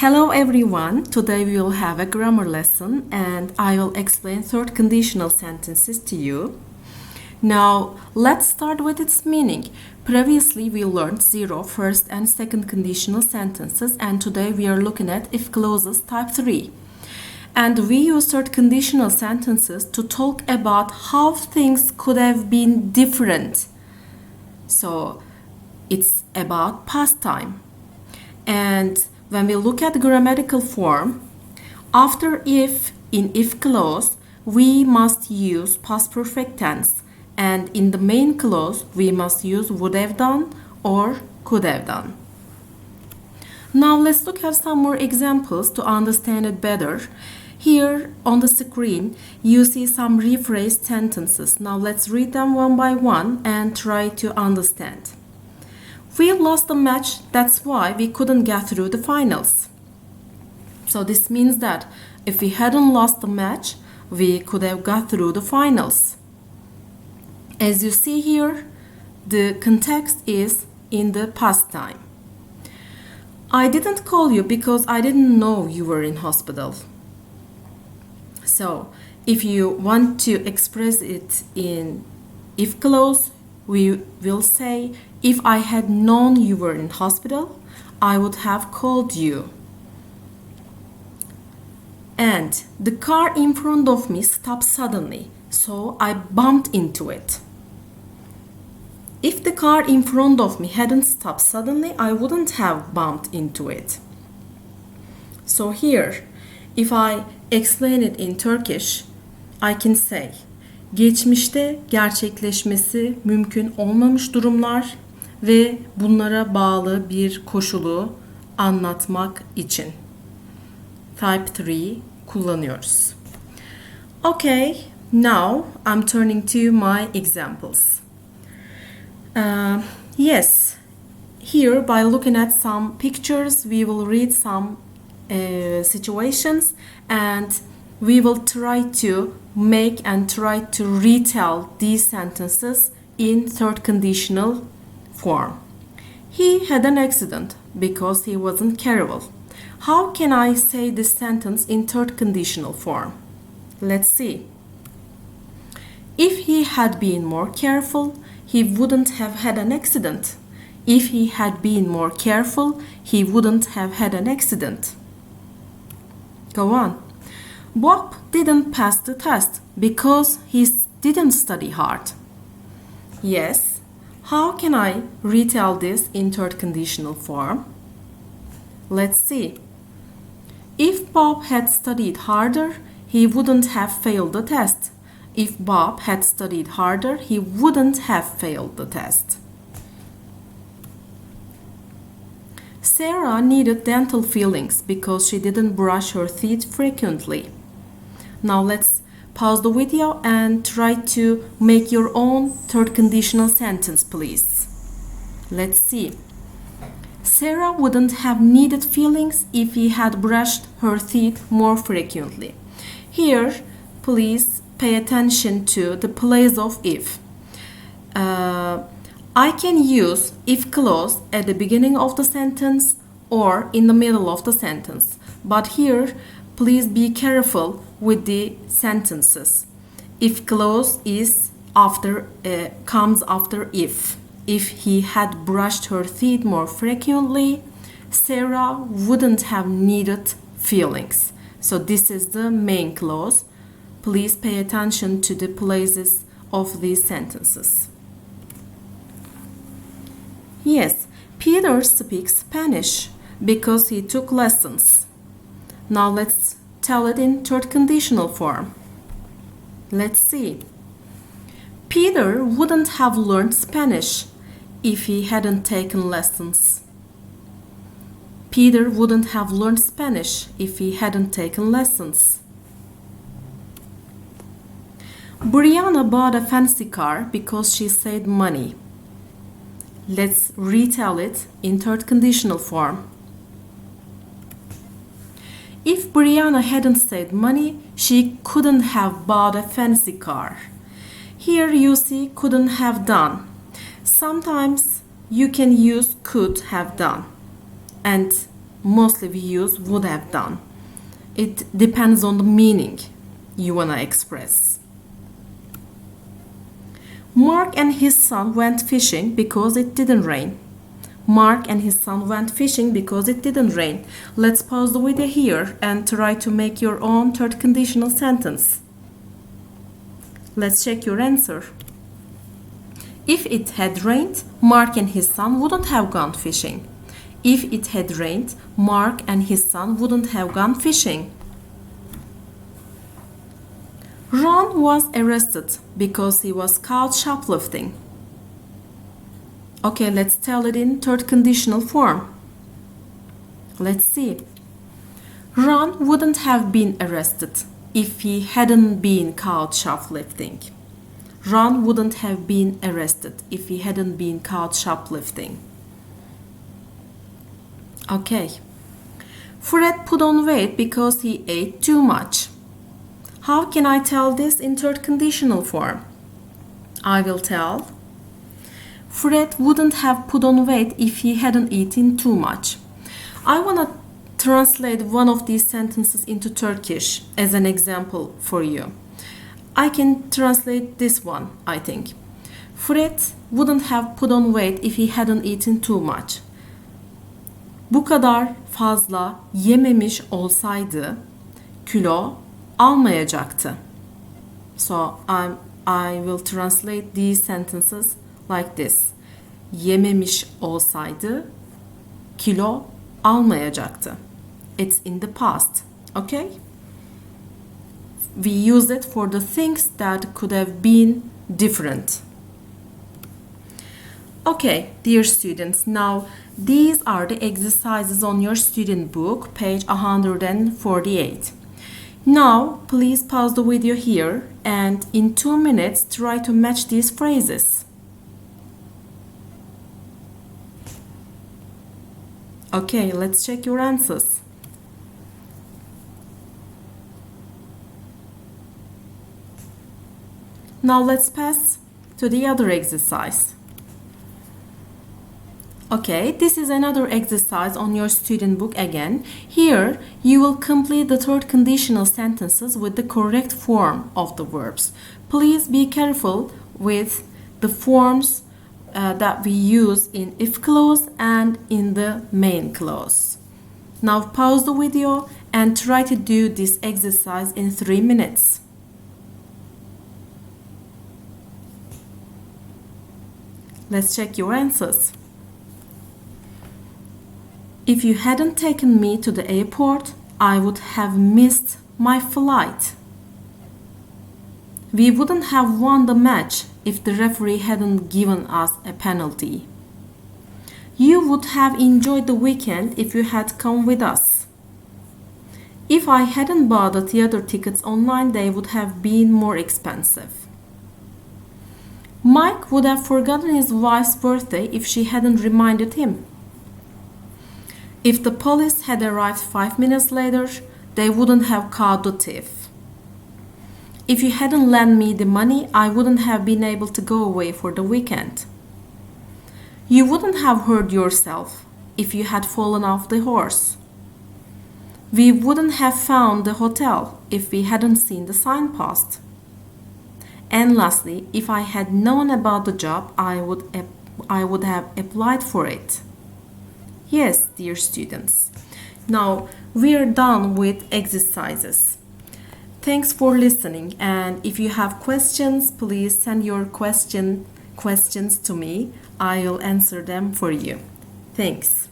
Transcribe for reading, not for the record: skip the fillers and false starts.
Hello everyone, today we will have a grammar lesson and I will explain third conditional sentences to you. Now, let's start with its meaning. Previously, we learned zero, first and second conditional sentences and today we are looking at if clauses type 3. And we use third conditional sentences to talk about how things could have been different. So, it's about past time. And when we look at the grammatical form, after if in if clause, we must use past perfect tense. And in the main clause, we must use would have done or could have done. Now let's look at some more examples to understand it better. Here on the screen, you see some rephrased sentences. Now let's read them one by one and try to understand. We lost the match, that's why we couldn't get through the finals. So this means that if we hadn't lost the match, we could have got through the finals. As you see here, the context is in the past time. I didn't call you because I didn't know you were in hospital. So if you want to express it in if clause, we will say, if I had known you were in hospital, I would have called you. And the car in front of me stopped suddenly, so I bumped into it. If the car in front of me hadn't stopped suddenly, I wouldn't have bumped into it. So here, if I explain it in Turkish, I can say, geçmişte gerçekleşmesi mümkün olmamış durumlar ve bunlara bağlı bir koşulu anlatmak için Type 3 kullanıyoruz. Okay, now I'm turning to my examples. Yes, here by looking at some pictures, we will read some situations and we will try to make and try to retell these sentences in third conditional form. He had an accident because he wasn't careful. How can I say this sentence in third conditional form? Let's see. If he had been more careful, he wouldn't have had an accident. If he had been more careful, he wouldn't have had an accident. Go on. Bob didn't pass the test because he didn't study hard. Yes. How can I retell this in third conditional form? Let's see. If Bob had studied harder, he wouldn't have failed the test. If Bob had studied harder, he wouldn't have failed the test. Sarah needed dental fillings because she didn't brush her teeth frequently. Now let's pause the video and try to make your own third conditional sentence, please. Let's see. Sarah wouldn't have needed fillings if he had brushed her teeth more frequently. Here, please pay attention to the place of if. I can use if clause at the beginning of the sentence or in the middle of the sentence. But here, please be careful with the sentences. If clause is comes after if. If he had brushed her teeth more frequently, Sarah wouldn't have needed fillings. So this is the main clause. Please pay attention to the places of these sentences. Yes, Peter speaks Spanish because he took lessons. Now let's tell it in third conditional form. Let's see. Peter wouldn't have learned Spanish if he hadn't taken lessons. Peter wouldn't have learned Spanish if he hadn't taken lessons. Brianna bought a fancy car because she saved money. Let's retell it in third conditional form. If Brianna hadn't saved money, she couldn't have bought a fancy car. Here you see couldn't have done. Sometimes you can use could have done. And mostly we use would have done. It depends on the meaning you want to express. Mark and his son went fishing because it didn't rain. Mark and his son went fishing because it didn't rain. Let's pause the video here and try to make your own third conditional sentence. Let's check your answer. If it had rained, Mark and his son wouldn't have gone fishing. If it had rained, Mark and his son wouldn't have gone fishing. Ron was arrested because he was caught shoplifting. Okay, let's tell it in third conditional form. Let's see. Ron wouldn't have been arrested if he hadn't been caught shoplifting. Ron wouldn't have been arrested if he hadn't been caught shoplifting. Okay. Fred put on weight because he ate too much. How can I tell this in third conditional form? I will tell. Fred wouldn't have put on weight if he hadn't eaten too much. I want to translate one of these sentences into Turkish as an example for you. I can translate this one, I think. Fred wouldn't have put on weight if he hadn't eaten too much. Bu kadar fazla yememiş olsaydı kilo almayacaktı. So I will translate these sentences like this. Yememiş olsaydı kilo almayacaktı. It's in the past, okay? We use it for the things that could have been different. Okay, dear students, now these are the exercises on your student book, page 148. Now, please pause the video here and in 2 minutes try to match these phrases. Okay, let's check your answers. Now let's pass to the other exercise. Okay, this is another exercise on your student book again. Here, you will complete the third conditional sentences with the correct form of the verbs. Please be careful with the forms that we use in if clause and in the main clause. Now pause the video and try to do this exercise in 3 minutes. Let's check your answers. If you hadn't taken me to the airport, I would have missed my flight. We wouldn't have won the match if the referee hadn't given us a penalty. You would have enjoyed the weekend if you had come with us. If I hadn't bought the theater tickets online, they would have been more expensive. Mike would have forgotten his wife's birthday if she hadn't reminded him. If the police had arrived 5 minutes later, they wouldn't have caught the thief. If you hadn't lent me the money, I wouldn't have been able to go away for the weekend. You wouldn't have hurt yourself if you had fallen off the horse. We wouldn't have found the hotel if we hadn't seen the signpost. And lastly, if I had known about the job, I would have applied for it. Yes, dear students. Now we are done with exercises. Thanks for listening, and if you have questions, please send your questions to me. I'll answer them for you. Thanks.